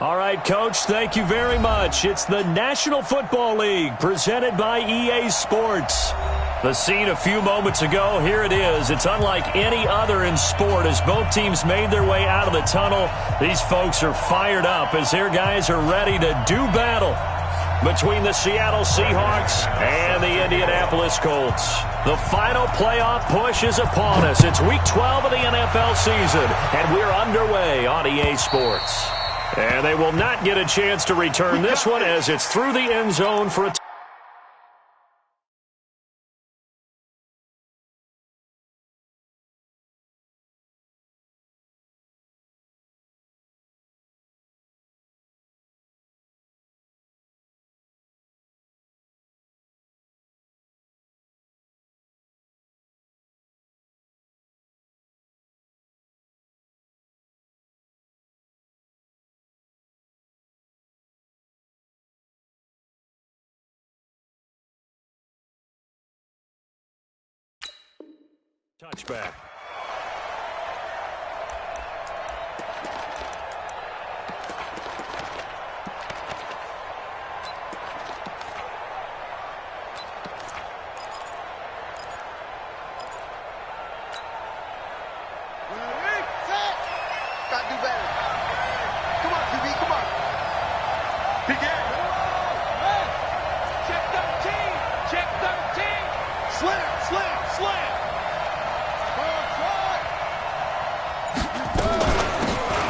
All right, Coach, thank you very much. It's the National Football League presented by EA Sports. The scene a few moments ago, here it is. It's unlike any other in sport as both teams made their way out of the tunnel. These folks are fired up as their guys are ready to do battle between the Seattle Seahawks and the Indianapolis Colts. The final playoff push is upon us. It's Week 12 of the NFL season, and we're underway on EA Sports. And they will not get a chance to return this one as it's through the end zone for a touchback. Got to do better. Come on, QB, come on. Begin. Check 13. Check 13. Slam, slam, slam.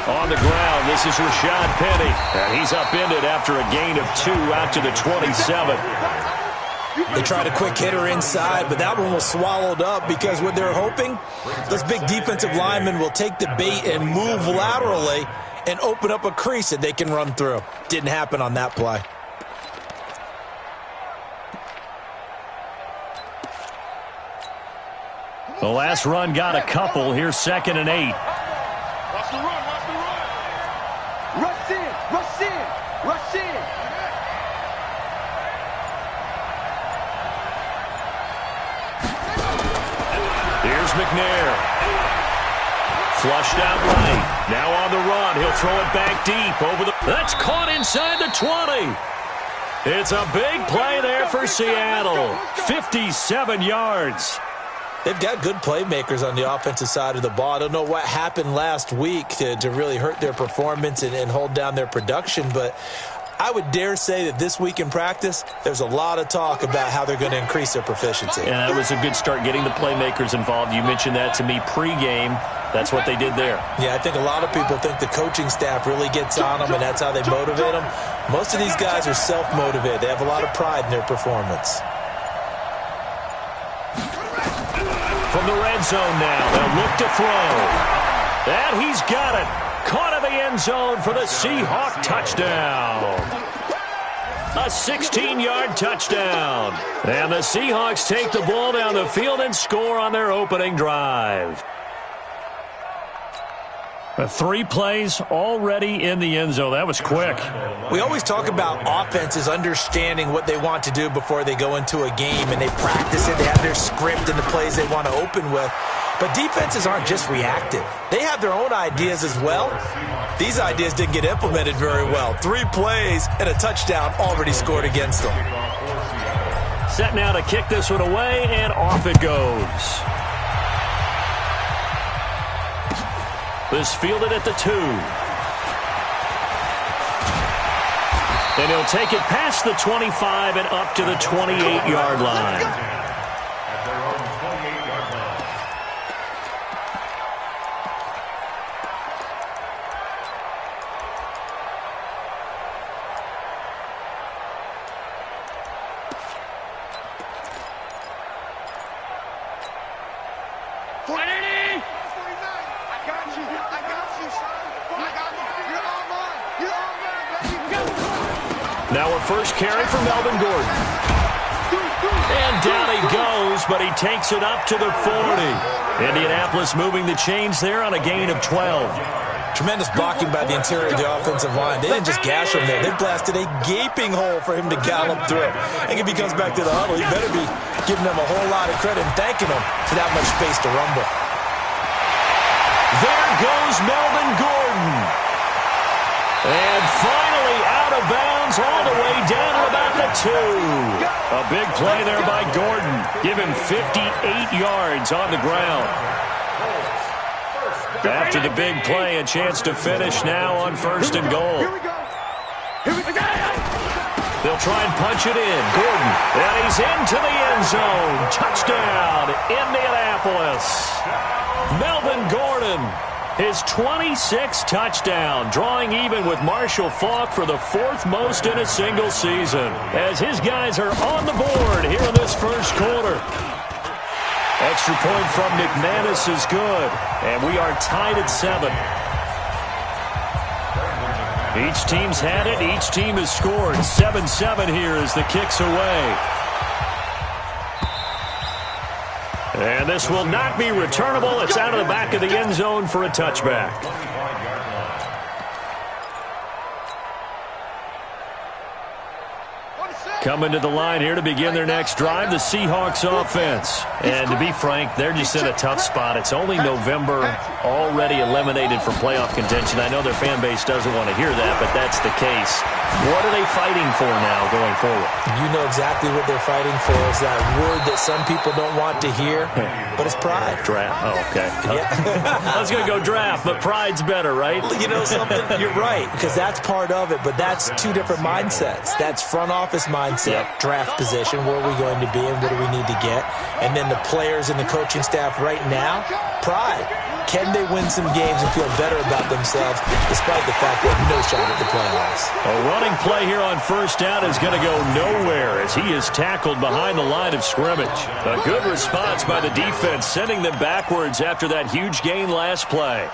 On the ground, this is Rashad Penny. And he's upended after a gain of 2 out to the 27. They tried a quick hitter inside, but that one was swallowed up because what they're hoping, those big defensive linemen will take the bait and move laterally and open up a crease that they can run through. Didn't happen on that play. The last run got a couple. Here's 2nd and 8. Watch the run, watch the run. Rush in, rush in, rush in. Here's McNair. Flushed out right. Now on the run. He'll throw it back deep over the... That's caught inside the 20. It's a big play there for Seattle. 57 yards. They've got good playmakers on the offensive side of the ball. I don't know what happened last week to really hurt their performance and hold down their production, but I would dare say that this week in practice, there's a lot of talk about how they're going to increase their proficiency. And that was a good start, getting the playmakers involved. You mentioned that to me pregame. That's what they did there. Yeah, I think a lot of people think the coaching staff really gets on them, and that's how they motivate them. Most of these guys are self-motivated. They have a lot of pride in their performance. From the red zone now, they'll look to throw. And he's got it. Caught in the end zone for the Seahawk touchdown. A 16-yard touchdown. And the Seahawks take the ball down the field and score on their opening drive. 3 plays already in the end zone. That was quick. We always talk about offenses understanding what they want to do before they go into a game, and they practice it. They have their script and the plays they want to open with. But defenses aren't just reactive. They have their own ideas as well. These ideas didn't get implemented very well. 3 plays and a touchdown already scored against them. Set now to kick this one away, and off it goes. This fielded at the 2. And he'll take it past the 25 and up to the 28-yard line. Now a first carry for Melvin Gordon. And down he goes, but he takes it up to the 40. Indianapolis moving the chains there on a gain of 12. Tremendous blocking by the interior of the offensive line. They didn't just gash him there. They blasted a gaping hole for him to gallop through. I think if he comes back to the huddle, he better be giving them a whole lot of credit and thanking them for that much space to rumble. There goes Melvin Gordon. And runs all the way down to about the 2. A big play there by Gordon. Give him 58 yards on the ground. After the big play, a chance to finish now on 1st and goal. They'll try and punch it in. Gordon, and he's into the end zone. Touchdown, Indianapolis. Melvin Gordon, his 26th touchdown, drawing even with Marshall Faulk for the 4th most in a single season, as his guys are on the board here in this first quarter. Extra point from McManus is good, and we are tied at 7. Each team's had it. Each team has scored. 7-7 here as the kick's away. And this will not be returnable. It's out of the back of the end zone for a touchback. Coming to the line here to begin their next drive, the Seahawks offense. And to be frank, they're just in a tough spot. It's only November, already eliminated from playoff contention. I know their fan base doesn't want to hear that, but that's the case. What are they fighting for now going forward? You know exactly what they're fighting for. Is that word that some people don't want to hear, but it's pride. Draft. Oh, okay. Yeah. I was going to go draft, but pride's better, right? You know something? You're right, because that's part of it, but that's two different mindsets. That's front office mindset, draft position, where are we going to be and what do we need to get? And then the players and the coaching staff right now, pride. Can they win some games and feel better about themselves despite the fact they have no shot at the playoffs? A running play here on 1st down is going to go nowhere as he is tackled behind the line of scrimmage. A good response by the defense, sending them backwards after that huge gain last play.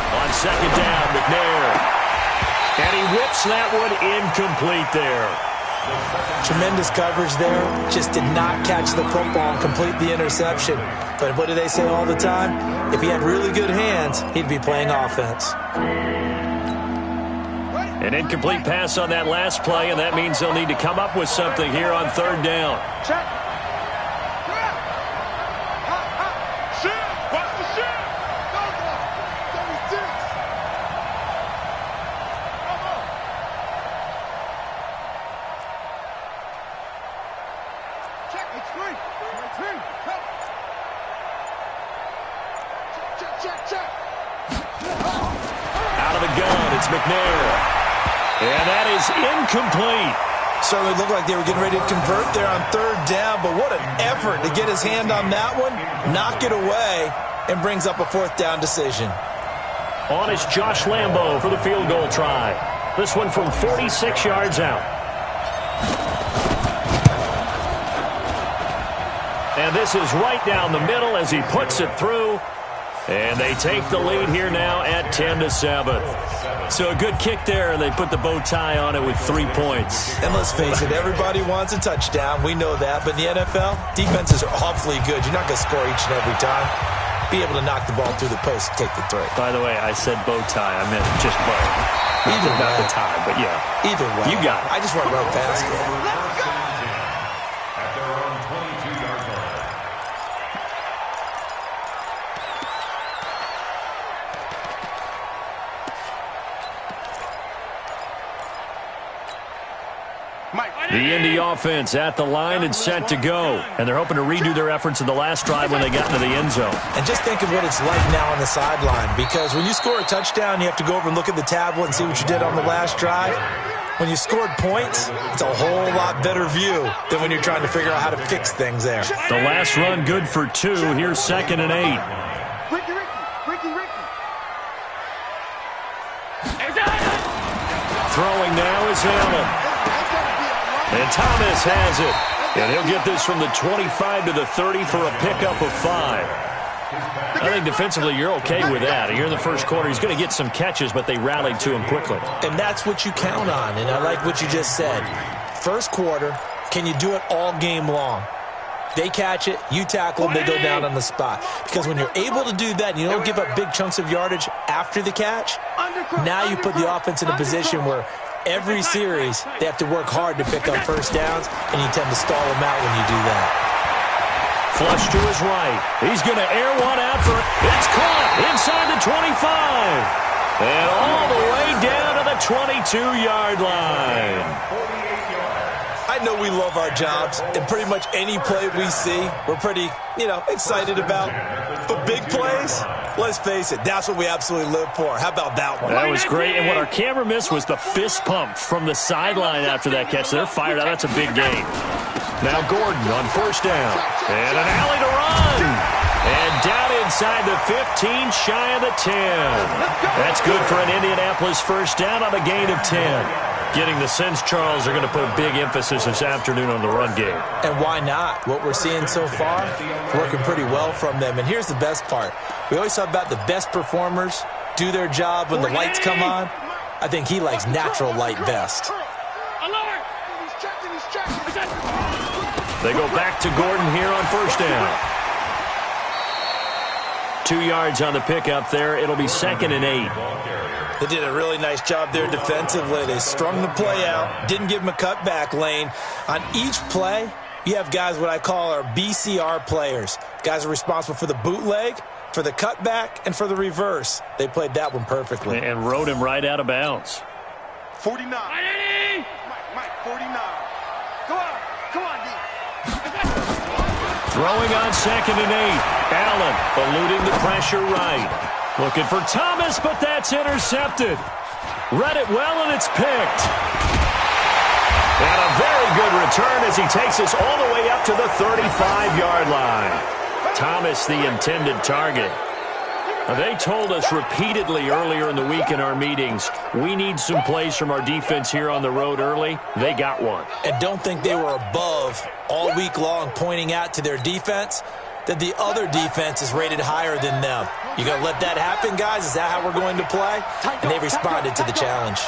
On 2nd down, McNair. And he whips that one incomplete there. Tremendous coverage there. Just did not catch the football and complete the interception. But what do they say all the time? If he had really good hands, he'd be playing offense. An incomplete pass on that last play, and that means they'll need to come up with something here on 3rd down. Check. Out of the gun, it's McNair. And that is incomplete. Certainly looked like they were getting ready to convert there on 3rd down, but what an effort to get his hand on that one, knock it away, and brings up a 4th down decision. On is Josh Lambo for the field goal try. This one from 46 yards out. And this is right down the middle as he puts it through. And they take the lead here now at 10-7. So a good kick there, and they put the bow tie on it with 3 points. And let's face it, everybody wants a touchdown. We know that. But in the NFL, defenses are awfully good. You're not going to score each and every time. Be able to knock the ball through the post and take the 3. By the way, I said bow tie. I meant just bow. Either not way. the tie, but yeah. Either way. You got it. I just went right past it. At their own 22-yard line. The Indy offense at the line and set to go. And they're hoping to redo their efforts in the last drive when they got into the end zone. And just think of what it's like now on the sideline, because when you score a touchdown, you have to go over and look at the tablet and see what you did on the last drive. When you scored points, it's a whole lot better view than when you're trying to figure out how to fix things there. The last run good for 2. Here's 2nd and 8. Throwing now is Allen. And Thomas has it. And he'll get this from the 25 to the 30 for a pickup of 5. I think defensively you're okay with that. Here in the first quarter, he's going to get some catches, but they rallied to him quickly. And that's what you count on. And I like what you just said. First quarter, can you do it all game long? They catch it, you tackle them, they go down on the spot. Because when you're able to do that and you don't give up big chunks of yardage after the catch, now you put the offense in a position where every series they have to work hard to pick up first downs, and you tend to stall them out when you do that. Flush to his right. He's going to air one out for it. It's caught inside the 25. And all the way down to the 22-yard line. I know we love our jobs, and pretty much any play we see, we're pretty, excited about. But big plays, let's face it, that's what we absolutely live for. How about that one? That was great, and what our camera missed was the fist pump from the sideline after that catch. They're fired out. That's a big gain. Now Gordon on first down. And an alley to run. And down inside the 15, shy of the 10. That's good for an Indianapolis first down on a gain of 10. Getting the sense, Charles, are going to put a big emphasis this afternoon on the run game. And why not? What we're seeing so far, working pretty well from them. And here's the best part. We always talk about the best performers do their job when the lights come on. I think he likes natural light best. They go back to Gordon here on first down. 2 yards on the pickup there. It'll be 2nd and 8. They did a really nice job there defensively. They strung the play out, didn't give him a cutback lane. On each play, you have guys what I call our BCR players. Guys are responsible for the bootleg, for the cutback, and for the reverse. They played that one perfectly. And rode him right out of bounds. 49. Mike, 49. Come on, D. Throwing on 2nd and 8. Allen eluding the pressure right. Looking for Thomas, but that's intercepted. Read it well, and it's picked. And a very good return as he takes us all the way up to the 35-yard line. Thomas, the intended target. They told us repeatedly earlier in the week in our meetings, we need some plays from our defense here on the road early. They got one. And don't think they were above all week long pointing out to their defense that the other defense is rated higher than them. You going to let that happen, guys? Is that how we're going to play? And they responded to the challenge.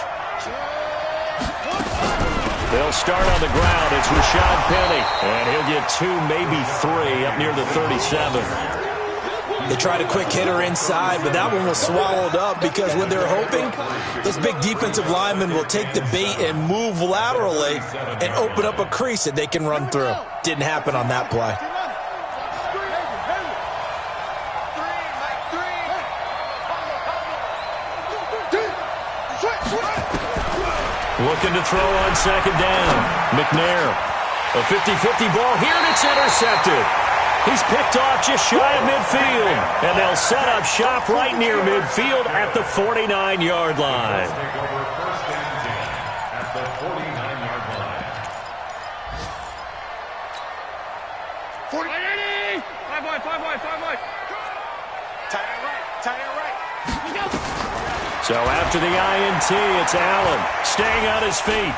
They'll start on the ground. It's Rashad Penny. And he'll get 2, maybe 3 up near the 37. They tried a quick hitter inside, but that one was swallowed up because what they're hoping, those big defensive linemen will take the bait and move laterally and open up a crease that they can run through. Didn't happen on that play. Looking to throw on 2nd down. McNair. A 50-50 ball here, and it's intercepted. He's picked off just shy of midfield. And they'll set up shop right near midfield at the 49-yard line. At the 49-yard line. 5 wide. Tight end right. So after the INT, it's Allen staying on his feet.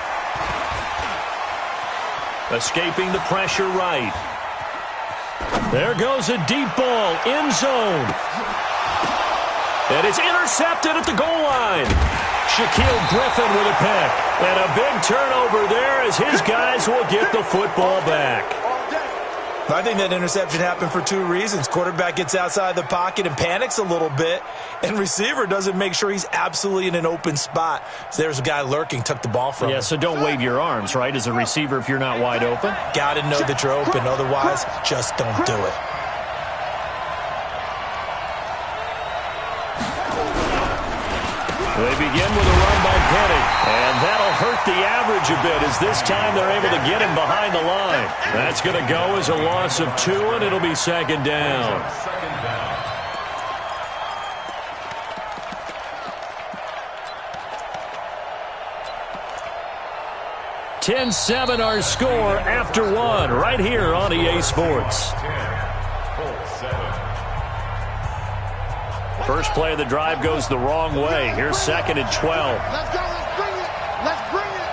Escaping the pressure right. There goes a deep ball, end zone. And it's intercepted at the goal line. Shaquille Griffin with a pick. And a big turnover there as his guys will get the football back. I think that interception happened for 2 reasons. Quarterback gets outside the pocket and panics a little bit, and receiver doesn't make sure he's absolutely in an open spot. So there's a guy lurking, took the ball from him. Yeah, so don't wave your arms, right, as a receiver if you're not wide open. Got to know that you're open. Otherwise, just don't do it. They begin with a run by Penny, and that'll hurt the average a bit as this time they're able to get him behind the line. That's going to go as a loss of 2, and it'll be 2nd down. 10-7 our score after 1 right here on EA Sports. First play of the drive goes the wrong way. Here's 2nd and 12. Let's go. Let's bring it.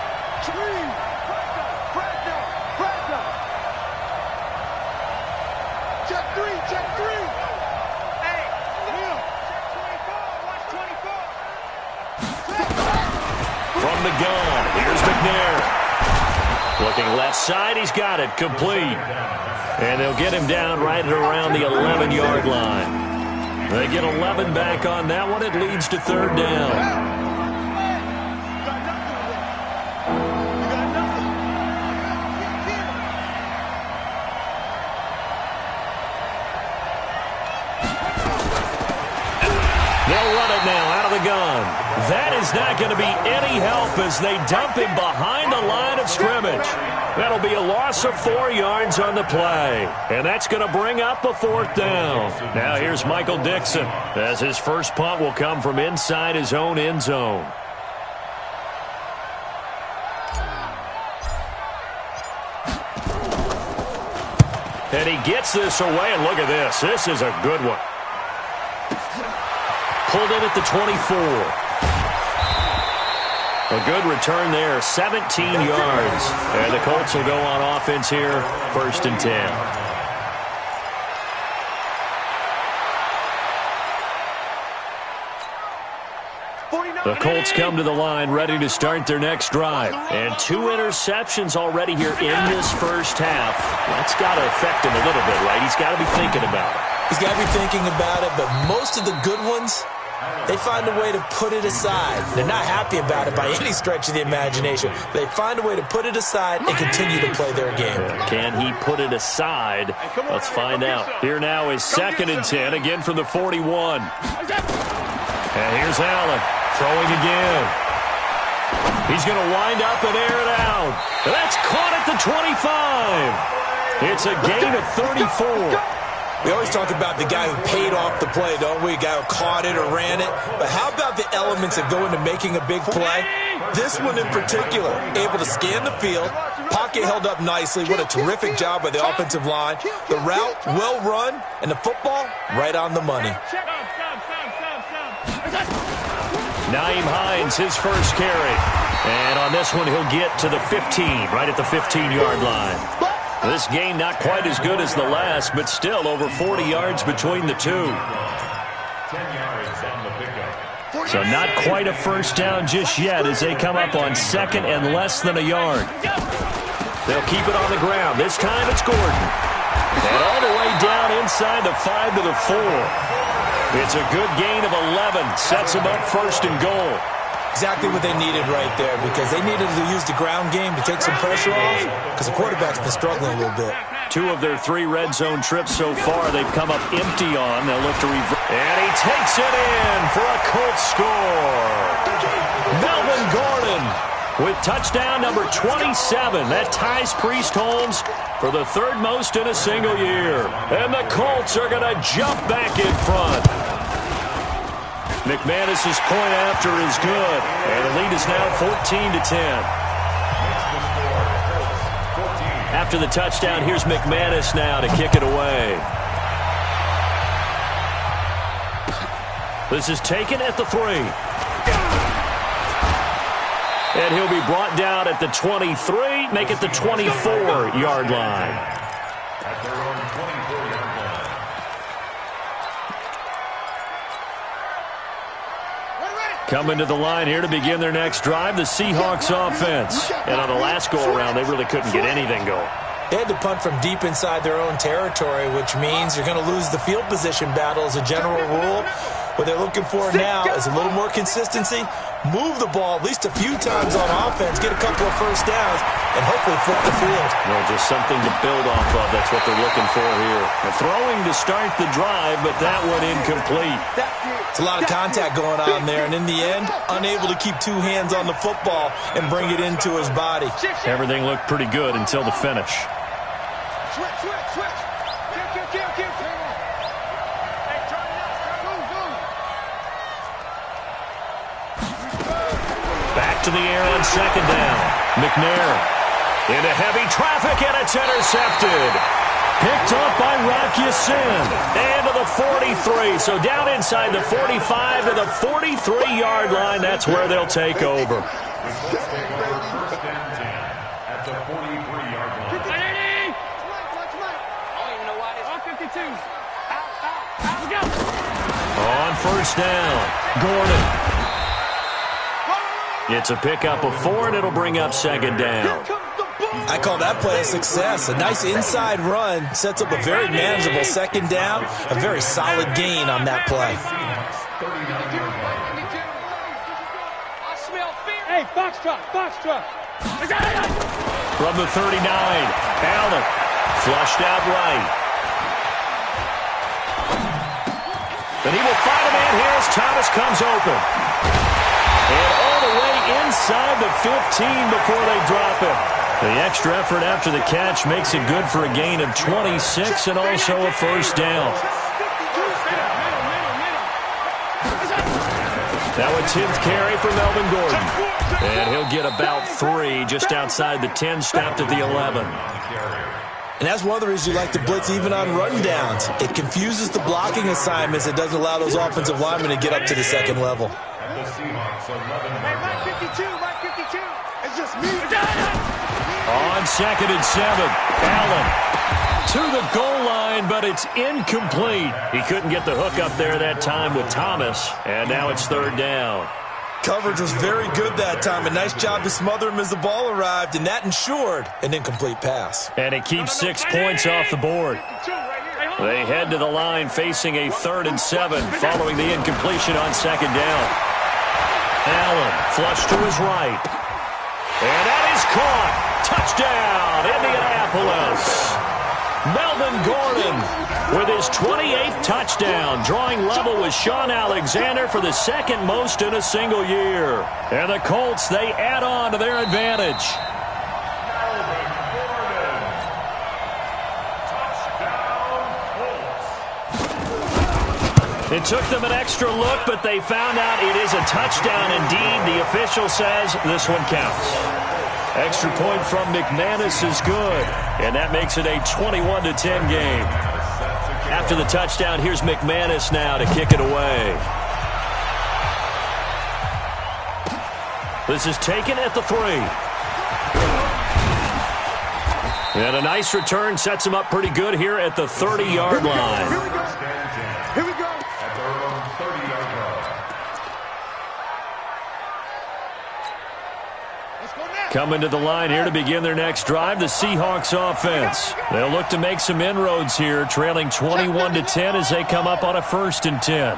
Check three. Hey, Will. Check 24. Watch 24. From the gun, here's McNair. Looking left side, he's got it. Complete. And they'll get him down right at around the 11-yard line. They get 11 back on that one. It leads to third down. They'll run it now out of the gun. That is not going to be any help as they dump him behind the line of scrimmage. That'll be a loss of 4 yards on the play. And that's going to bring up a fourth down. Now here's Michael Dixon as his first punt will come from inside his own end zone. And he gets this away, and look at this. This is a good one. Pulled in at the 24. A good return there, 17 yards. And the Colts will go on offense here, 1st and 10. The Colts come to the line ready to start their next drive. And 2 interceptions already here in this first half. That's got to affect him a little bit, right? He's got to be thinking about it. He's got to be thinking about it, but most of the good ones, they find a way to put it aside. They're not happy about it by any stretch of the imagination. They find a way to put it aside and continue to play their game. Can he put it aside? Let's find out. Here now is 2nd and 10, again from the 41. And here's Allen, throwing again. He's going to wind up and air it out. That's caught at the 25. It's a gain of 34. We always talk about the guy who paid off the play, don't we? A guy who caught it or ran it. But how about the elements that go into making a big play? This one in particular, able to scan the field, pocket held up nicely. What a terrific job by the offensive line. The route, well run, and the football, right on the money. Nyheim Hines, his first carry. And on this one, he'll get to the 15, right at the 15-yard line. This gain not quite as good as the last, but still over 40 yards between the two. 10 yards on the pickup. So not quite a first down just yet as they come up on 2nd and less than a yard. They'll keep it on the ground. This time it's Gordon. And all the way down inside the 5 to the 4. It's a good gain of 11. Sets them up 1st and goal. Exactly what they needed right there, because they needed to use the ground game to take some pressure off, because the quarterback's been struggling a little bit. 2 of their 3 red zone trips so far they've come up empty on. They'll look to reverse. And he takes it in for a Colts score. Melvin Gordon with touchdown number 27. That ties Priest Holmes for the 3rd most in a single year. And the Colts are going to jump back in front. McManus's point after is good, and the lead is now 14-10. After the touchdown, here's McManus now to kick it away. This is taken at the 3. And he'll be brought down at the 23, make it the 24-yard line. At their own 24-yard line. Coming to the line here to begin their next drive, the Seahawks offense. And on the last go-around, they really couldn't get anything going. They had to punt from deep inside their own territory, which means you're going to lose the field position battle as a general rule. What they're looking for now is a little more consistency, move the ball at least a few times on offense, get a couple of first downs, and hopefully flip the field. Well, just something to build off of. That's what they're looking for here. A throwing to start the drive, but that one incomplete. It's a lot of contact going on there, and in the end, unable to keep 2 hands on the football and bring it into his body. Everything looked pretty good until the finish. Back to the air on 2nd down. McNair into heavy traffic, and it's intercepted. Picked up by Rock Ya-Sin. And to the 43. So down inside the 45 to the 43-yard line. That's where they'll take over. At the 43-yard line. On 1st down, Gordon. It's a pickup of 4, and it'll bring up 2nd down. I call that play a success. A nice inside run sets up a very manageable second down, a very solid gain on that play. Hey, Foxtrot, Foxtrot. From the 39, Allen flushed out right. And he will find a man here as Thomas comes open. And all the way inside the 15 before they drop it. The extra effort after the catch makes it good for a gain of 26 and also a first down. Now a 10th carry for Melvin Gordon. And he'll get about 3 just outside the 10, stopped at the 11. And that's one of the reasons you like to blitz even on rundowns. It confuses the blocking assignments. It doesn't allow those offensive linemen to get up to the second level. Hey, Mike 52, Mike 52. It's just me. On 2nd and 7, Allen to the goal line, but it's incomplete. He couldn't get the hook up there that time with Thomas, and now it's 3rd down. Coverage was very good that time. A nice job to smother him as the ball arrived, and that ensured an incomplete pass. And it keeps 6 points off the board. They head to the line facing a 3rd and 7 following the incompletion on 2nd down. Allen flush to his right. And that is caught. Touchdown, Indianapolis. Melvin Gordon with his 28th touchdown, drawing level with Sean Alexander for the 2nd most in a single year. And the Colts, they add on to their advantage. It took them an extra look, but they found out it is a touchdown indeed. The official says this one counts. Extra point from McManus is good, and that makes it a 21-10 game. After the touchdown, here's McManus now to kick it away. This is taken at the 3. And a nice return sets him up pretty good here at the 30-yard line. Here we go. Here we go. At their own 30-yard line. Let's go now. Coming to the line here to begin their next drive, the Seahawks offense. They'll look to make some inroads here, trailing 21-10 as they come up on a 1st and 10.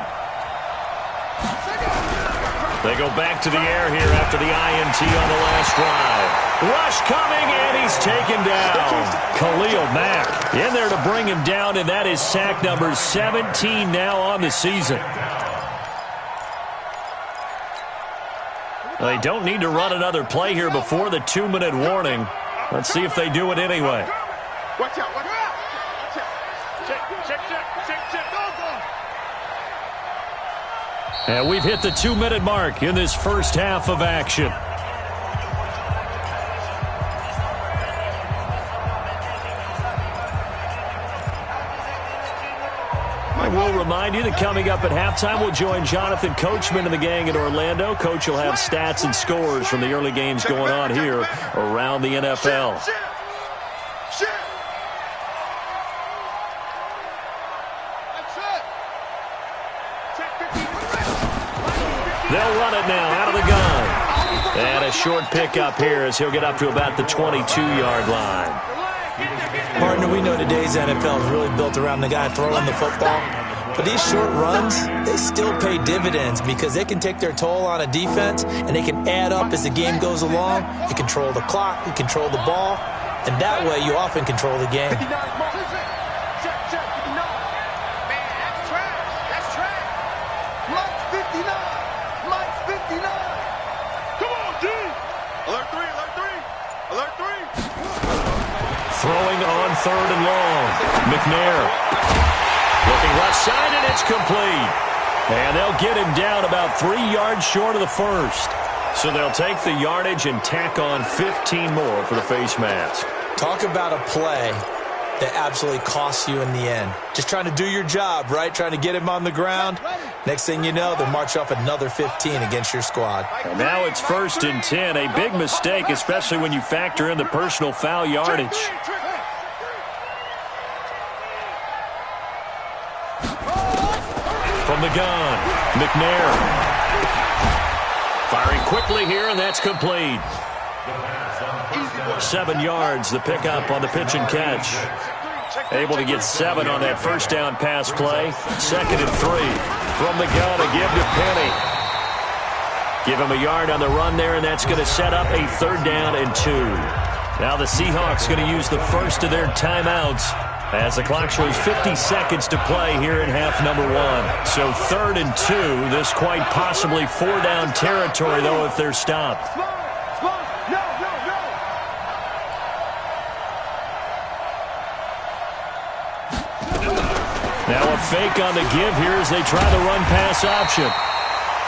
They go back to the air here after the INT on the last drive. Rush coming, and he's taken down. Khalil Mack in there to bring him down, and that is sack number 17 now on the season. They don't need to run another play here before the 2-minute warning. Let's see if they do it anyway. Watch out, watch out. Check. And we've hit the 2-minute mark in this first half of action. I will remind you that coming up at halftime, we'll join Jonathan Coachman and the gang in Orlando. Coach will have stats and scores from the early games going on here around the NFL. They'll run it now out of the gun. And a short pickup here as he'll get up to about the 22-yard line. Partner, we know today's NFL is really built around the guy throwing the football. But these short runs, they still pay dividends because they can take their toll on a defense and they can add up as the game goes along. You control the clock, you control the ball, and that way you often control the game. Throwing on 3rd and long. McNair looking left side, and it's complete. And they'll get him down about 3 yards short of the first. So they'll take the yardage and tack on 15 more for the face mask. Talk about a play that absolutely costs you in the end. Just trying to do your job, right? Trying to get him on the ground. Next thing you know, they'll march off another 15 against your squad. And now it's 1st and 10. A big mistake, especially when you factor in the personal foul yardage. From the gun, McNair. Firing quickly here, and that's complete. 7 yards, the pickup on the pitch and catch. Able to get 7 on that first down pass play. 2nd and 3 from the gun to give to Penny. Give him a yard on the run there, and that's going to set up a 3rd down and 2. Now the Seahawks going to use the first of their timeouts as the clock shows 50 seconds to play here in half number 1. So 3rd and 2. This quite possibly 4-down territory, though, if they're stopped. Now a fake on the give here as they try the run-pass option.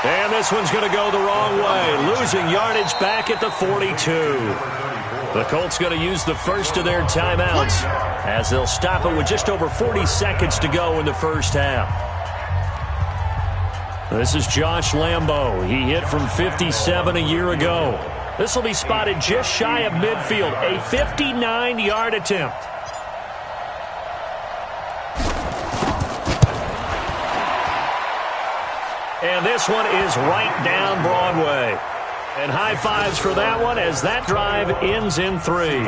And this one's going to go the wrong way, losing yardage back at the 42. The Colts going to use the first of their timeouts as they'll stop it with just over 40 seconds to go in the first half. This is Josh Lambo. He hit from 57 a year ago. This will be spotted just shy of midfield, a 59-yard attempt. And this one is right down Broadway. And high fives for that one as that drive ends in 3.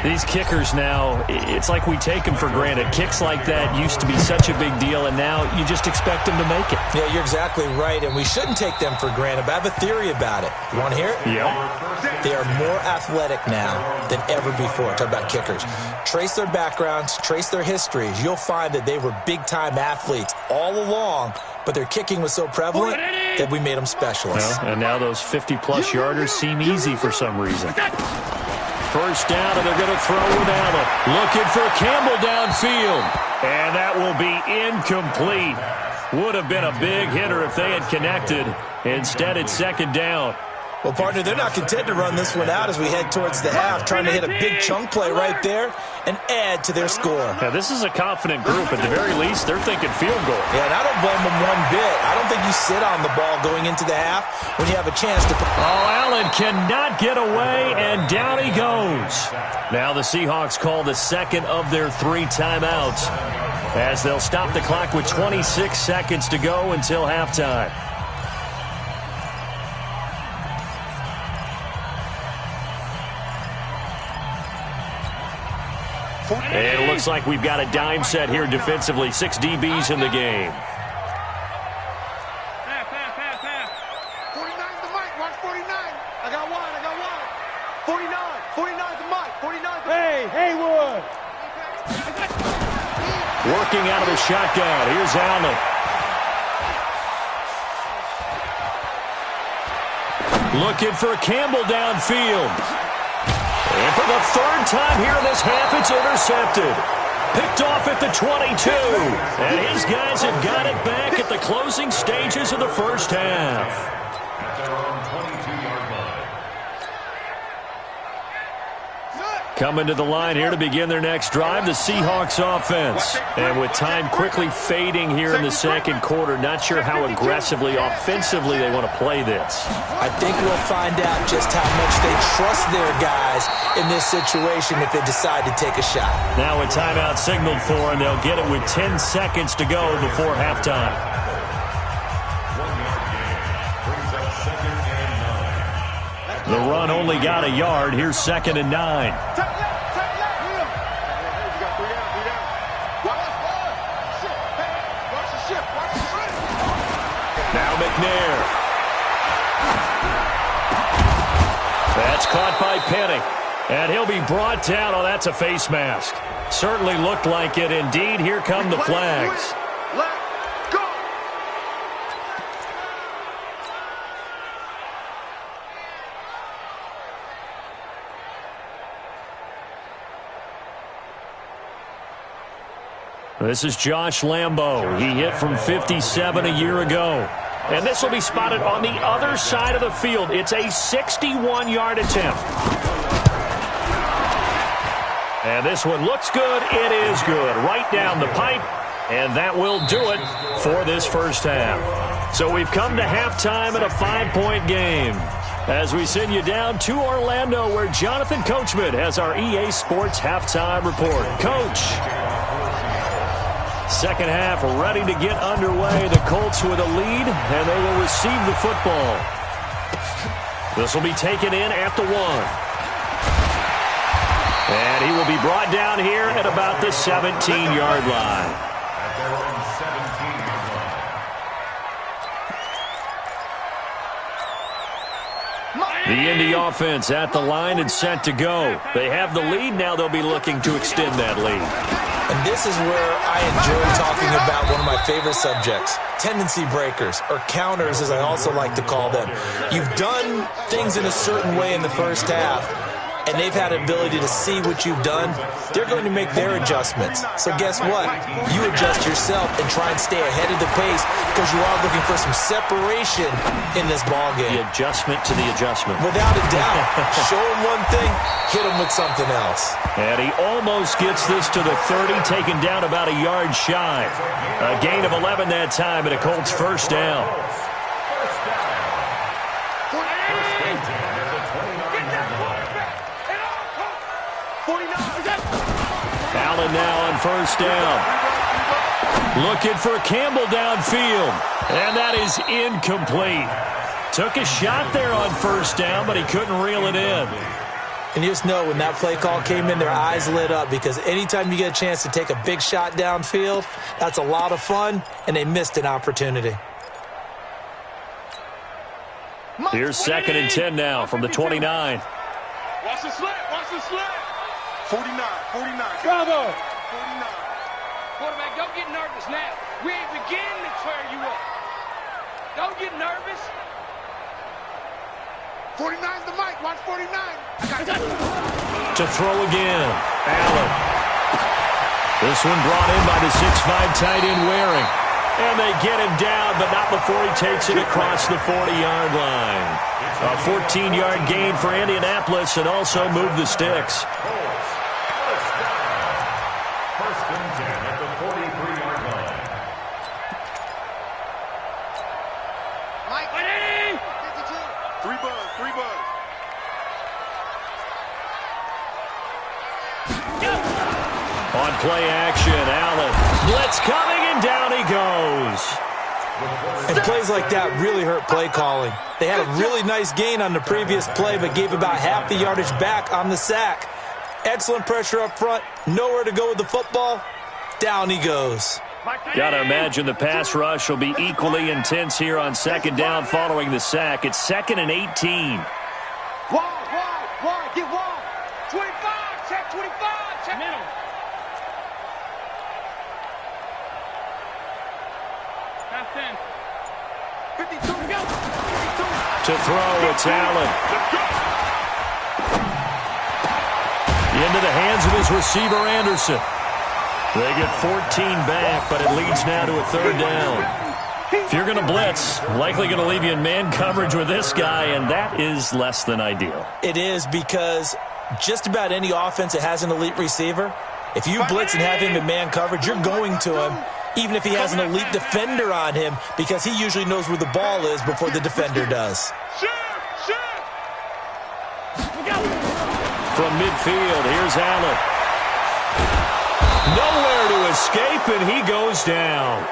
These kickers now, it's like we take them for granted. Kicks like that used to be such a big deal, and now you just expect them to make it. Yeah, you're exactly right, and we shouldn't take them for granted, but I have a theory about it. You want to hear it? Yeah. They are more athletic now than ever before. Talk about kickers. Trace their backgrounds, trace their histories. You'll find that they were big-time athletes all along, but their kicking was so prevalent that we made them specialists. Well, and now those 50-plus yarders seem easy for some reason. First down, and they're going to throw with Allen. Looking for Campbell downfield. And that will be incomplete. Would have been a big hitter if they had connected. Instead, it's 2nd down. Well, partner, they're not content to run this one out as we head towards the half, trying to hit a big chunk play right there and add to their score. Yeah, this is a confident group. At the very least, they're thinking field goal. Yeah, and I don't blame them one bit. I don't think you sit on the ball going into the half when you have a chance to... Oh, Allen cannot get away, and down he goes. Now the Seahawks call the 2nd of their 3 timeouts as they'll stop the clock with 26 seconds to go until halftime. And it looks like we've got a dime set here defensively. 6 DBs in the game. 49 the mic. Watch 49. I got one. 49 the mic. 49 the mic. Hey, Haywood. Working out of the shotgun. Here's Allen. Looking for Campbell downfield. And for the 3rd time here in this half, it's intercepted. Picked off at the 22. And his guys have got it back at the closing stages of the first half. Coming to the line here to begin their next drive, the Seahawks offense. And with time quickly fading here in the 2nd quarter, not sure how aggressively, offensively they want to play this. I think we'll find out just how much they trust their guys in this situation if they decide to take a shot. Now a timeout signaled for, and they'll get it with 10 seconds to go before halftime. The run only got a yard. Here's 2nd and 9. Now McNair. That's caught by Penny. And he'll be brought down. Oh, that's a face mask. Certainly looked like it. Indeed, here come the flags. Let's go. This is Josh Lambo. He hit from 57 a year ago. And this will be spotted on the other side of the field. It's a 61-yard attempt. And this one looks good. It is good. Right down the pipe. And that will do it for this first half. So we've come to halftime in a 5-point game. As we send you down to Orlando, where Jonathan Coachman has our EA Sports halftime report. Coach. Second half ready to get underway. The Colts with a lead, and they will receive the football. This will be taken in at the 1. And he will be brought down here at about the 17-yard line. At their own 17-yard line. The Indy offense at the line and set to go. They have the lead. Now they'll be looking to extend that lead. And this is where I enjoy talking about one of my favorite subjects, tendency breakers, or counters as I also like to call them. You've done things in a certain way in the first half, and they've had an ability to see what you've done. They're going to make their adjustments. So guess what? You adjust yourself and try and stay ahead of the pace because you are looking for some separation in this ballgame. The adjustment to the adjustment. Without a doubt. Show them one thing, hit them with something else. And he almost gets this to the 30, taken down about a yard shy. A gain of 11 that time, and a Colts first down. Allen now on first down. Looking for Campbell downfield. And that is incomplete. Took a shot there on first down, but he couldn't reel it in. And you just know when that play call came in, their eyes lit up because anytime you get a chance to take a big shot downfield, that's a lot of fun, and they missed an opportunity. Here's 2nd and 10 now from the 29. Watch the slant. Watch the slant. 49. Bravo. 49. Quarterback, don't get nervous now. We ain't beginning to tear you up. Don't get nervous. 49's the mic. Watch 49. To throw again. Allen. This one brought in by the 6'5" tight end Waring. And they get him down, but not before he takes it across the 40-yard line. A 14-yard gain for Indianapolis and also move the sticks. First and 10 at the 43-yard line. Mike. 52. 3 buzz. On play action, Allen. Blitz coming, and down he goes. And plays like that really hurt play calling. They had a really nice gain on the previous play, but gave about half the yardage back on the sack. Excellent pressure up front. Nowhere to go with the football. Down he goes. Got to imagine the pass rush will be equally intense here on 2nd down following the sack. It's 2nd and 18. Wide. Get wide. 25. Check 25. Check middle. That's 10. 52. Go. 52. To throw, it's Allen. Into the hands of his receiver, Anderson. They get 14 back, but it leads now to a 3rd down. If you're going to blitz, likely going to leave you in man coverage with this guy, and that is less than ideal. It is because just about any offense that has an elite receiver, if you blitz and have him in man coverage, you're going to him, even if he has an elite defender on him, because he usually knows where the ball is before the defender does. From midfield, here's Allen. Nowhere to escape, and he goes down.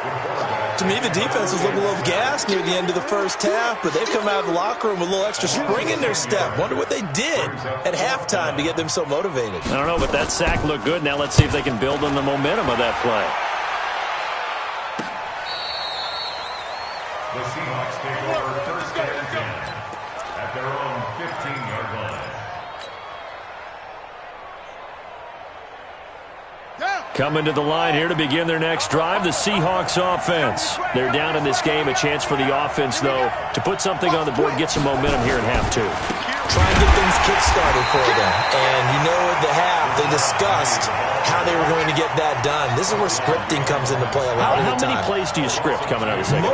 To me, the defense was looking a little gassed near the end of the first half, but they've come out of the locker room with a little extra spring in their step. Wonder what they did at halftime to get them so motivated. I don't know, but that sack looked good. Now let's see if they can build on the momentum of that play. The Seahawks take over 1st and 10 at their own 15-yard line. Coming to the line here to begin their next drive, the Seahawks offense. They're down in this game. A chance for the offense, though, to put something on the board, get some momentum here in half 2. Try and get things kick-started for them. And you know at the half, they discussed how they were going to get that done. This is where scripting comes into play a lot of the time. How many plays do you script coming out of the second?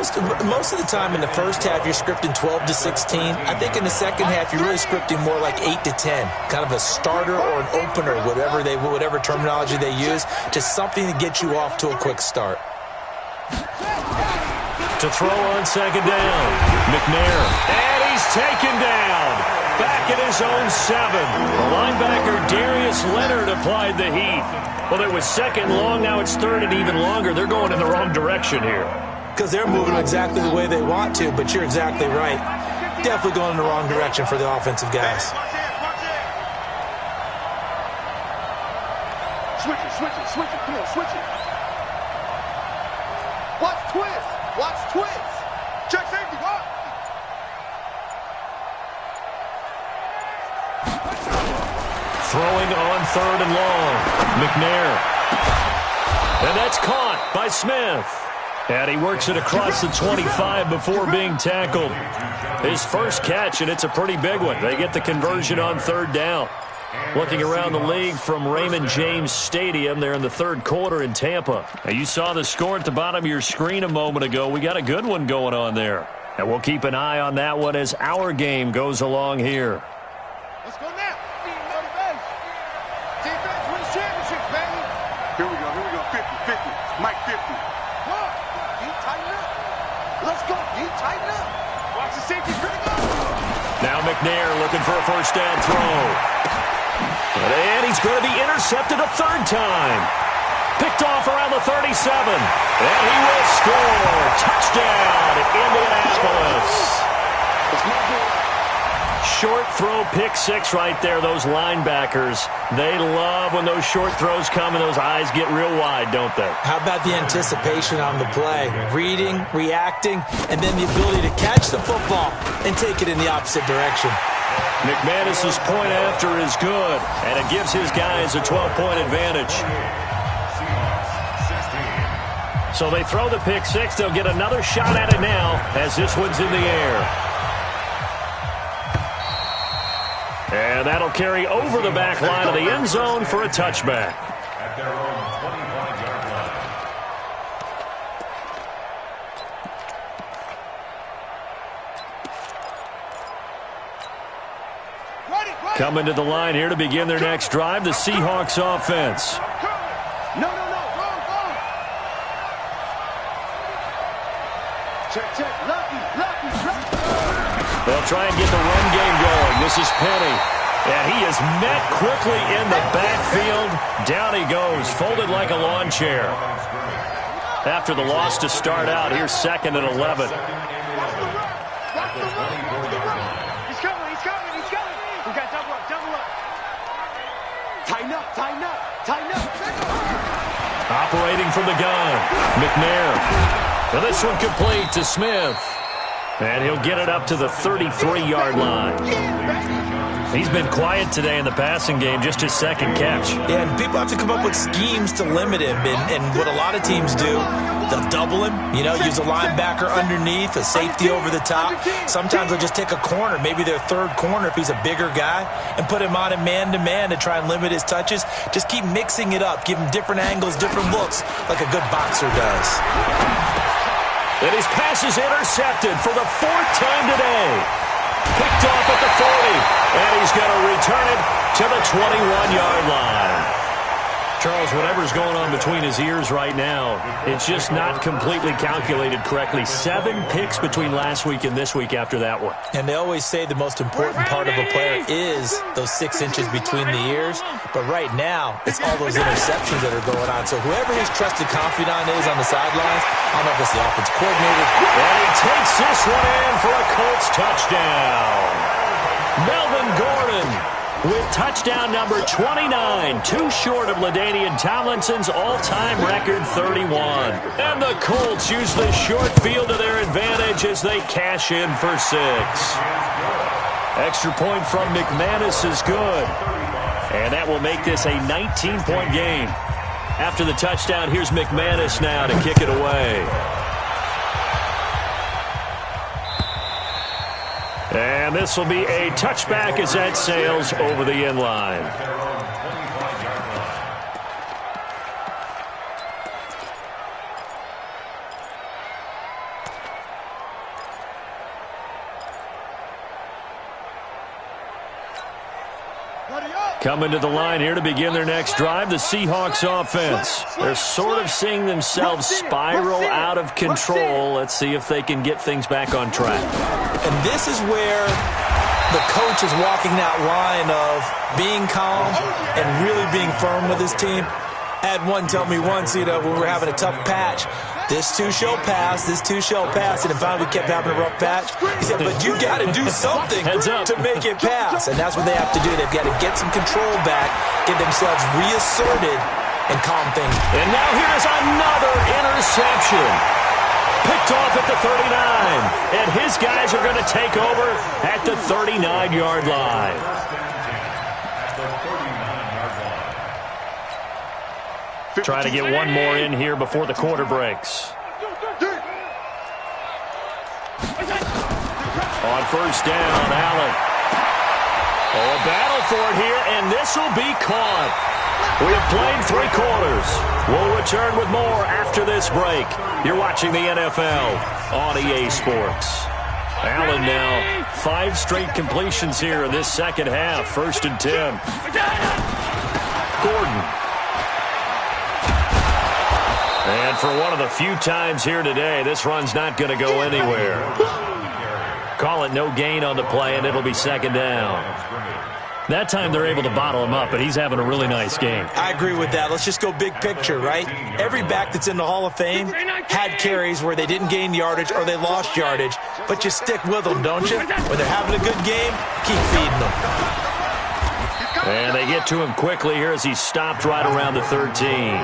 Most of the time in the first half, you're scripting 12 to 16. I think in the second half, you're really scripting more like 8 to 10. Kind of a starter or an opener, whatever terminology they use. Just something to get you off to a quick start. To throw on 2nd down. McNair. And he's taken down. Back at his own 7. The linebacker Darius Leonard applied the heat. Well, it was 2nd long. Now it's 3rd and even longer. They're going in the wrong direction here. Because they're moving exactly the way they want to, but you're exactly right. Definitely going in the wrong direction for the offensive guys. Switch it, switch it, switch it. Come on, switch it. Watch twist. Watch twist. Check safety, go. Throwing on 3rd and long. McNair. And that's caught by Smith. And he works it across the 25 before being tackled. His first catch, and it's a pretty big one. They get the conversion on 3rd down. Looking around the league from Raymond James Stadium there in the 3rd quarter in Tampa. Now, you saw the score at the bottom of your screen a moment ago. We got a good one going on there. And we'll keep an eye on that one as our game goes along here. Let's go now. Defense wins championships, baby. Here we go, 50-50. Mike 50. Come on, D, tighten up. Let's go, D, tighten up. Watch the safety critical. Now McNair looking for a first down throw. And he's going to be intercepted a 3rd time. Picked off around the 37. And he will score. Touchdown, Indianapolis. Short throw, pick 6 right there. Those linebackers, they love when those short throws come and those eyes get real wide, don't they? How about the anticipation on the play? Reading, reacting, and then the ability to catch the football and take it in the opposite direction. McManus's point after is good, and it gives his guys a 12-point advantage. So they throw the pick 6. They'll get another shot at it now as this one's in the air. And that'll carry over the back line of the end zone for a touchback. At their own 25-yard line. Coming to the line here to begin their next drive, the Seahawks offense. No, wrong. Check. Lucky. They'll try and get the run game going. This is Penny. And he is met quickly in the backfield. Down he goes, folded like a lawn chair. After the loss to start out, here's 2nd and 11. He's coming. We got double up. Tighten up. Operating from the gun, McNair. Well, this one complete to Smith. And he'll get it up to the 33-yard line. He's been quiet today in the passing game, just his 2nd catch. Yeah, and people have to come up with schemes to limit him. And what a lot of teams do, they'll double him, use a linebacker underneath, a safety over the top. Sometimes they'll just take a corner, maybe their 3rd corner if he's a bigger guy, and put him on a man-to-man to try and limit his touches. Just keep mixing it up, give him different angles, different looks, like a good boxer does. And his pass is intercepted for the 4th time today. Picked off at the 40, and he's going to return it to the 21-yard line. Charles, whatever's going on between his ears right now, it's just not completely calculated correctly. 7 picks between last week and this week after that one. And they always say the most important part of a player is those 6 inches between the ears. But right now, it's all those interceptions that are going on. So whoever his trusted confidant is on the sidelines, I don't know if it's the offense coordinator. And he takes this one in for a Colts touchdown. Melvin Gordon with touchdown number 29, too short of LaDainian Tomlinson's all-time record 31. And the Colts use the short field to their advantage as they cash in for 6. Extra point from McManus is good. And that will make this a 19-point game. After the touchdown, here's McManus now to kick it away. And this will be a touchback as that sails over the end line. Coming to the line here to begin their next drive, the Seahawks offense. They're sort of seeing themselves spiral out of control. Let's see if they can get things back on track. And this is where the coach is walking that line of being calm and really being firm with his team. I had one tell me once, when we were having a tough patch, this too shall pass, this too shall pass. And then finally we kept having a rough patch. He said, but you got to do something to make it pass. And that's what they have to do. They've got to get some control back, get themselves reasserted, and calm things. And now here's another interception. Picked off at the 39. And his guys are going to take over at the 39-yard line. Trying to get one more in here before the quarter breaks. On first down, Allen. Oh, a battle for it here, and this will be caught. We have played 3 quarters. We'll return with more after this break. You're watching the NFL on EA Sports. Allen now 5 straight completions here in this second half. 1st and 10. Gordon. And for one of the few times here today, this run's not going to go anywhere. Call it no gain on the play, and it'll be second down. That time they're able to bottle him up, but he's having a really nice game. I agree with that. Let's just go big picture, right? Every back that's in the Hall of Fame had carries where they didn't gain yardage or they lost yardage, but you stick with them, don't you? When they're having a good game, keep feeding them. And they get to him quickly here as he's stopped right around the 13.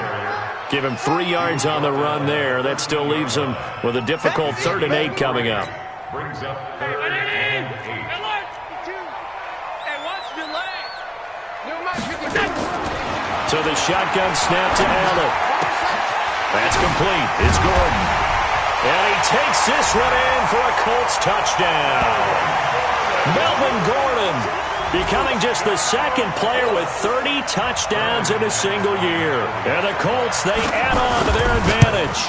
Give him 3 yards on the run there. That still leaves him with a difficult 3rd and 8 coming up. Brings up 3rd and 8. So the shotgun snap to Allen. That's complete. It's Gordon. And he takes this one in for a Colts touchdown. Melvin Gordon becoming just the 2nd player with 30 touchdowns in a single year. And the Colts, they add on to their advantage.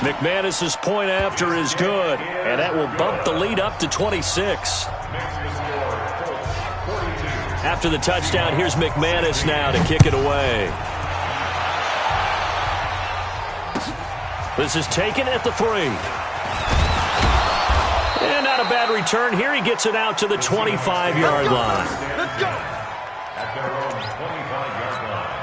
McManus's point after is good, and that will bump the lead up to 26. After the touchdown, here's McManus now to kick it away. This is taken at the 3. And not a bad return here. He gets it out to the 25-yard line. Let's go. At their own 25-yard line.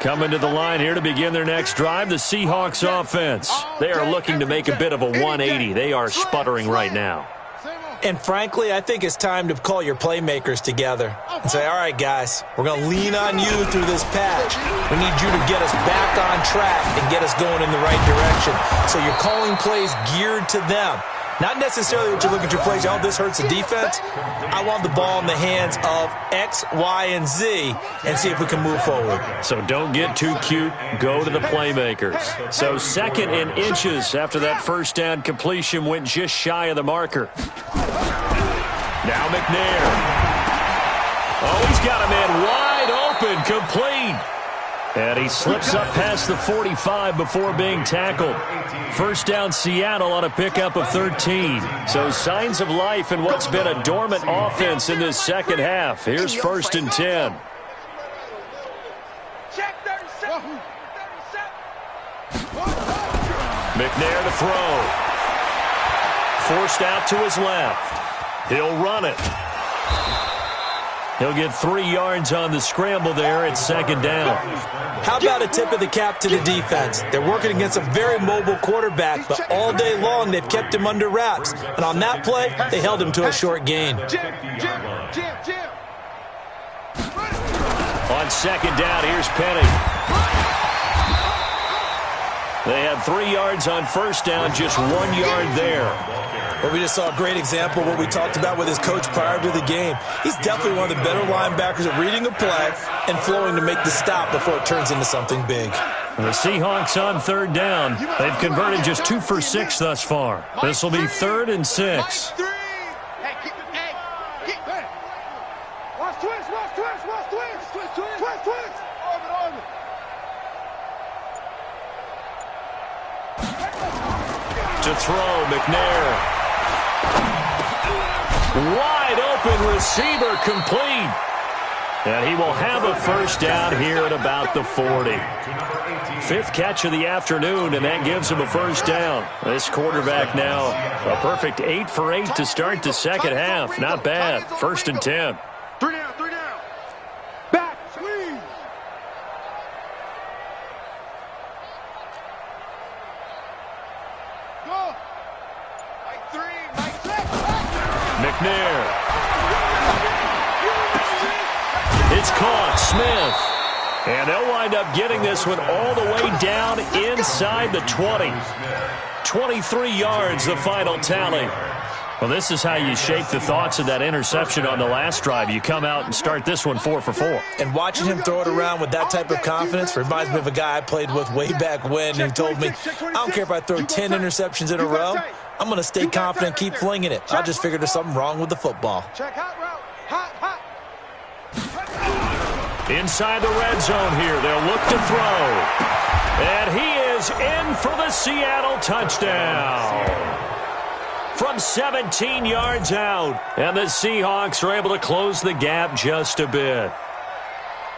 Coming to the line here to begin their next drive, the Seahawks offense. They are looking to make a bit of a 180. They are sputtering right now. And frankly, I think it's time to call your playmakers together and say, all right, guys, we're going to lean on you through this patch. We need you to get us back on track and get us going in the right direction. So you're calling plays geared to them. Not necessarily what you're looking at your plays. Oh, this hurts the defense. I want the ball in the hands of X, Y, and Z and see if we can move forward. So don't get too cute. Go to the playmakers. So 2nd and inches after that first down completion went just shy of the marker. Now McNair. Oh, he's got a man wide open, complete. And he slips up past the 45 before being tackled. First down Seattle on a pickup of 13. So signs of life in what's been a dormant offense in this second half. Here's 1st and 10. McNair to throw. Forced out to his left. He'll run it. He'll get 3 yards on the scramble there at 2nd down. How about a tip of the cap to the defense? They're working against a very mobile quarterback, but all day long they've kept him under wraps. And on that play, they held him to a short gain. On 2nd down, here's Penny. They had 3 yards on first down, just 1 yard there. Well, we just saw a great example of what we talked about with his coach prior to the game. He's definitely one of the better linebackers at reading a play and flowing to make the stop before it turns into something big. The Seahawks on 3rd down. They've converted just 2 for 6 thus far. This will be 3rd and 6. To throw, McNair. Wide open receiver, complete. And he will have a first down here at about the 40. 5th catch of the afternoon, and that gives him a first down. This quarterback now a perfect 8 for 8 to start the second half. Not bad. 1st and 10. 3 down, 3 down. Back, squeeze. Go. Mike 3, Mike 6. McNair. It's caught. Smith. And they'll wind up getting this one all the way down inside the 20. 23 yards, the final tally. Well, this is how you shape the thoughts of that interception on the last drive. You come out and start this one 4 for 4. And watching him throw it around with that type of confidence reminds me of a guy I played with way back when who told me, I don't care if I throw 10 interceptions in a row, I'm going to stay confident, keep flinging it. I just figured there's something wrong with the football. Inside the red zone here, they'll look to throw. And he is in for the Seattle touchdown. From 17 yards out. And the Seahawks are able to close the gap just a bit.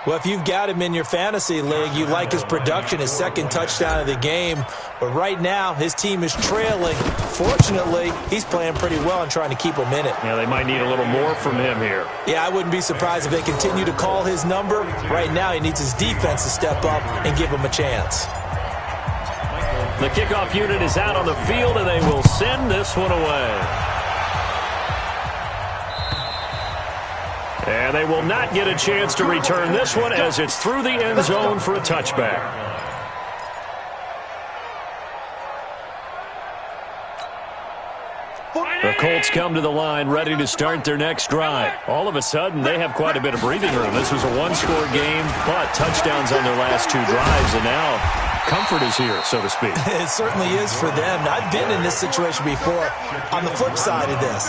Well, if you've got him in your fantasy league, you like his production, his second touchdown of the game. But right now, his team is trailing. Fortunately, he's playing pretty well and trying to keep him in it. Yeah, they might need a little more from him here. Yeah, I wouldn't be surprised if they continue to call his number. Right now, he needs his defense to step up and give him a chance. The kickoff unit is out on the field, and they will send this one away. And they will not get a chance to return this one as it's through the end zone for a touchback. The Colts come to the line ready to start their next drive. All of a sudden, they have quite a bit of breathing room. This was a one-score game, but touchdowns on their last two drives, and now comfort is here, so to speak. It certainly is for them. I've been in this situation before on the flip side of this.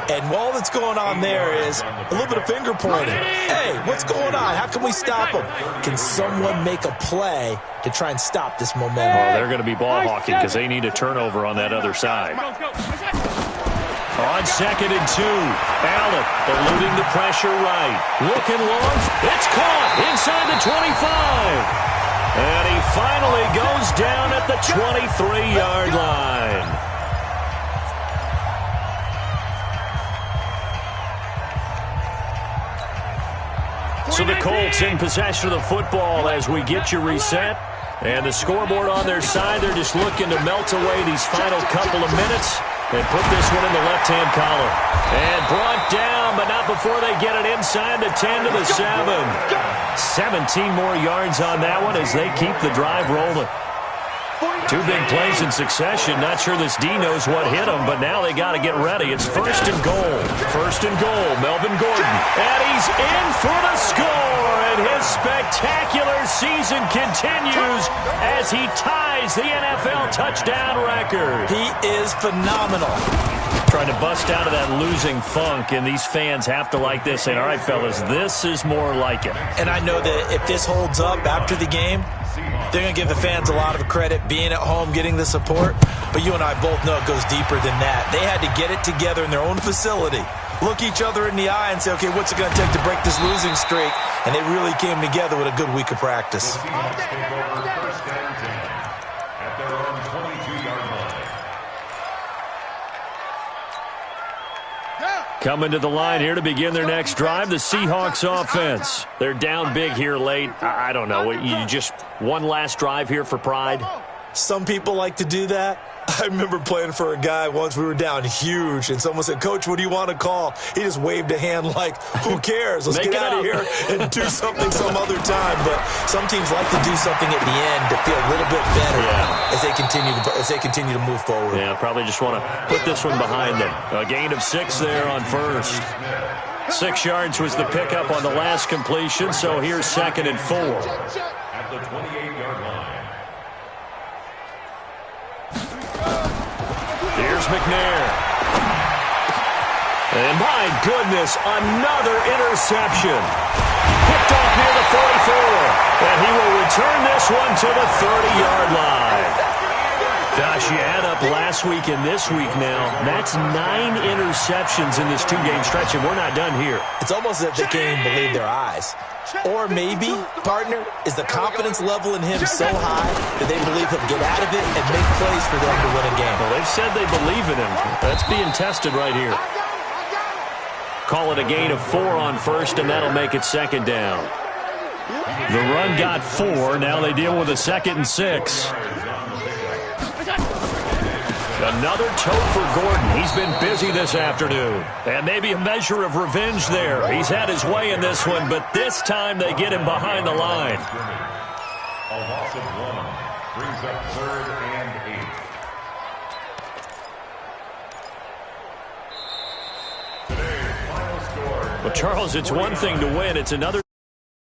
And all that's going on there is a little bit of finger pointing. Hey, what's going on? How can we stop them? Can someone make a play to try and stop this momentum? Well, they're going to be ball hawking because they need a turnover on that other side. On 2nd and 2, Allen eluding the pressure right. Looking long. It's caught inside the 25. And he finally goes down at the 23-yard line. So the Colts in possession of the football as we get you reset. And the scoreboard on their side, they're just looking to melt away these final couple of minutes and put this one in the left-hand column. And brought down, but not before they get it inside the 10 to the 7. 17 more yards on that one as they keep the drive rolling. Two big plays in succession. Not sure this D knows what hit him, but now they got to get ready. It's 1st and goal. 1st and goal, Melvin Gordon. And he's in for the score. And his spectacular season continues as he ties the NFL touchdown record. He is phenomenal. Trying to bust out of that losing funk, and these fans have to like this. And all right, fellas, this is more like it. And I know that if this holds up after the game, they're going to give the fans a lot of credit being at home, getting the support. But you and I both know it goes deeper than that. They had to get it together in their own facility, look each other in the eye and say, okay, what's it going to take to break this losing streak? And they really came together with a good week of practice. Coming to the line here to begin their next drive, the Seahawks offense. They're down big here late. I don't know. You just one last drive here for pride? Some people like to do that. I remember playing for a guy once. We were down huge, and someone said, Coach, what do you want to call? He just waved a hand like, who cares? Let's get out of here and do something some other time. But some teams like to do something at the end to feel a little bit better as they continue to move forward. Yeah, probably just want to put this one behind them. A gain of 6 there on first. 6 yards was the pickup on the last completion, so here's 2nd and 4. At the 28-yard line. Here's McNair. And my goodness, another interception. Picked off near the 44. And he will return this one to the 30-yard line. Gosh, you add up last week and this week now. That's 9 interceptions in this 2-game stretch, and we're not done here. It's almost as if they can't even believe their eyes. Or maybe, partner, is the confidence level in him so high that they believe he'll get out of it and make plays for them to win a game. Well, they've said they believe in him. That's being tested right here. Call it a gain of 4 on first, and that'll make it 2nd down. The run got 4. Now they deal with a 2nd and 6. Another tote for Gordon. He's been busy this afternoon. And maybe a measure of revenge there. He's had his way in this one, but this time they get him behind the line. A loss of 1 brings up 3rd and 8. Today's final score. Well, Charles, it's one thing to win. It's another